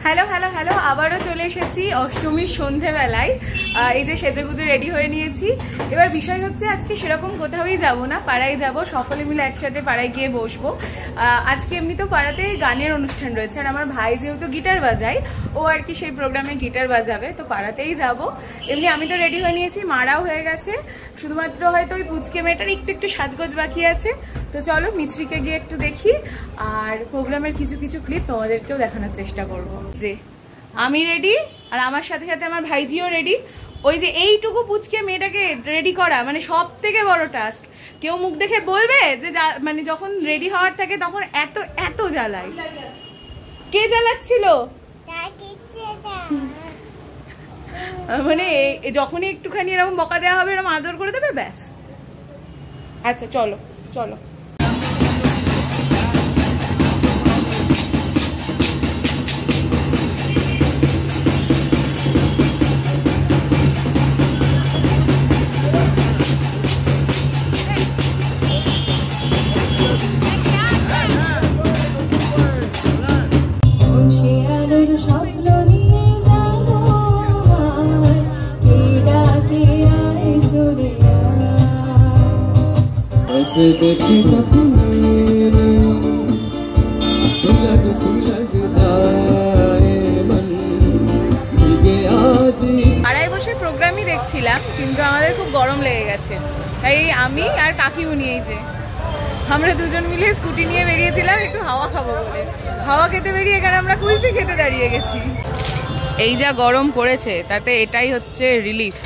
Hello hello hello আবারও চলে এসেছি অষ্টমীর সন্ধেবেলায়। এই যে সেজেগুজে রেডি হয়ে নিয়েছি। এবার বিষয় হচ্ছে আজকে সেরকম কোথাওই যাব না, পাড়ায় যাব, সকলে মিলে একসাথে পাড়ায় গিয়ে বসবো। আজকে এমনিতেও পাড়াতে গানের অনুষ্ঠান রয়েছে, আর আমার ভাই যেহেতু গিটার বাজায়, ও আর কি সেই প্রোগ্রামে গিটার বাজাবে, তো পাড়াতেই যাব। এমনি আমি তো রেডি হয়ে নিয়েছি, মারাও হয়ে গেছে, শুধুমাত্র হয়তো ওই পুচকে মেয়েটার একটু সাজগোজ বাকি আছে। তো চলো মিছরিকে গিয়ে একটু দেখি, আর প্রোগ্রামের কিছু কিছু ক্লিপ তোমাদেরকেও দেখানোর চেষ্টা করবো। যে আমি রেডি, আর আমার সাথে সাথে আমার ভাইজিও রেডি। ওই যে এইটুকু পুচকে মেয়েটাকে রেডি করা মানে সব থেকে বড় টাস্ক। কেউ মুখ দেখে বলবে যে মানে যখন রেডি হওয়ার থাকে তখন এত এত জ্বালায়। কে জ্বালাচ্ছিল? মানে যখনই একটুখানি এরকম বকা দেওয়া হবে এরকম আদর করে দেবে, ব্যাস। আচ্ছা চলো চলো। देखी सपने सुलग सुलग जाए मन आज। আড়াই বসে প্রোগ্রামই দেখছিলাম, কিন্তু আমাদের খুব গরম লেগে গেছে, তাই আমি আর কাকিমুনি এই যে আমরা দুজন মিলে স্কুটি নিয়ে বেরিয়েছিলাম একটু হাওয়া খাবো বলে। হাওয়া খেতে বেরিয়ে এখানে আমরা কুলফি খেতে দাঁড়িয়ে গেছি। এই যা গরম পড়েছে তাতে এটাই হচ্ছে রিলিফ।